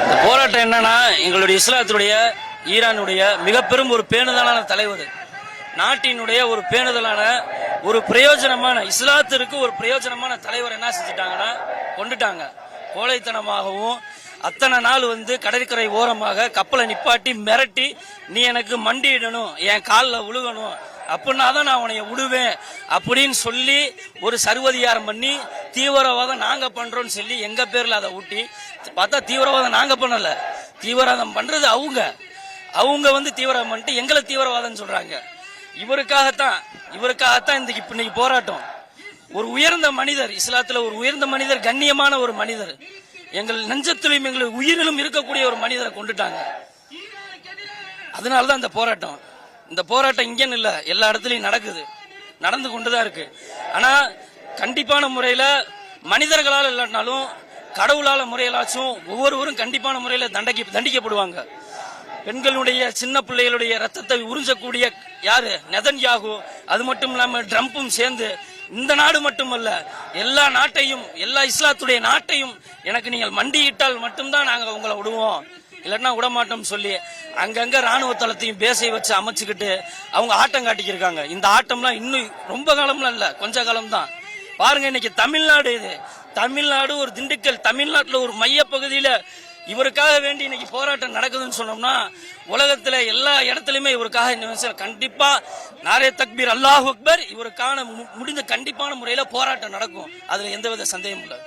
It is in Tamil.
இந்த போராட்டம் என்னன்னா, எங்களுடைய இஸ்லாத்துடைய ஈரானுடைய மிக பெரும் ஒரு பேணுதலான தலைவர், நாட்டினுடைய ஒரு பேணுதலான ஒரு பிரயோஜனமான இஸ்லாத்திற்கு ஒரு பிரயோஜனமான தலைவர் என்ன செஞ்சுட்டாங்கன்னா கொண்டுட்டாங்க. கோழைத்தனமாகவும் அத்தனை நாள் கடற்கரை ஓரமாக கப்பலை நிப்பாட்டி மிரட்டி, நீ எனக்கு மண்டியிடணும், என் காலில் விழுகணும், அப்படின்னா தான் நான் உன்னைய விடுவேன் அப்படின்னு சொல்லி ஒரு சர்வதிகாரம் பண்ணி தீவிரவாதம் நாங்க பண்றோம்னு சொல்லி எங்க பேர்ல அதை ஊட்டி பார்த்தா தீவிரவாதம் நாங்க பண்ணல, தீவிரவாதம் பண்றது அவங்க தீவிரவாதம் பண்ணிட்டு எங்களை தீவிரவாதம் சொல்றாங்க. இவருக்காகத்தான் இன்னைக்கு போராட்டம். ஒரு உயர்ந்த மனிதர், இஸ்லாத்துல ஒரு உயர்ந்த மனிதர், கண்ணியமான ஒரு மனிதர், எங்கள் நெஞ்சத்திலும் எங்கள் உயிரிலும் இருக்கக்கூடிய ஒரு மனிதரை கொண்டுட்டாங்க. அதனாலதான் இந்த போராட்டம் இங்கன்னு இல்ல, எல்லா இடத்துலயும் நடந்து கொண்டுதான் இருக்கு. ஆனா கண்டிப்பான முறையில மனிதர்களால் இல்லாட்டினாலும் கடவுளால முறையிலாச்சும் ஒவ்வொருவரும் கண்டிப்பான முறையில தண்டிக்கப்படுவாங்க. பெண்களுடைய சின்ன பிள்ளைகளுடைய ரத்தத்தை உறிஞ்சக்கூடிய யாரு? நெதன்யாகு. அது மட்டும் இல்லாம ட்ரம்பும் சேர்ந்து இந்த நாடு மட்டுமல்ல எல்லா நாட்டையும், எல்லா இஸ்லாத்துடைய நாட்டையும் எனக்கு நீங்கள் மண்டியிட்டால் மட்டும்தான் நாங்க உங்களை விடுவோம், இல்லைன்னா விடமாட்டோம் சொல்லி அங்கங்க ராணுவ தளத்தையும் பேசை வச்சு அமைச்சுக்கிட்டு அவங்க ஆட்டம் காட்டிக்கிருக்காங்க. இந்த ஆட்டம்லாம் இன்னும் ரொம்ப காலம்லாம் இல்ல, கொஞ்ச காலம் தான். பாருங்க, இன்னைக்கு தமிழ்நாடு ஒரு திண்டுக்கல், தமிழ்நாட்டில் ஒரு மைய பகுதியில இவருக்காக வேண்டி இன்னைக்கு போராட்டம் நடக்குதுன்னு சொன்னோம்னா உலகத்துல எல்லா இடத்துலயுமே இவருக்காக கண்டிப்பா நாரே தக்பீர், அல்லாஹ் அக்பர், இவருக்கான முடிந்த கண்டிப்பான முறையில போராட்டம் நடக்கும். அதுல எந்தவித சந்தேகமும் இல்லை.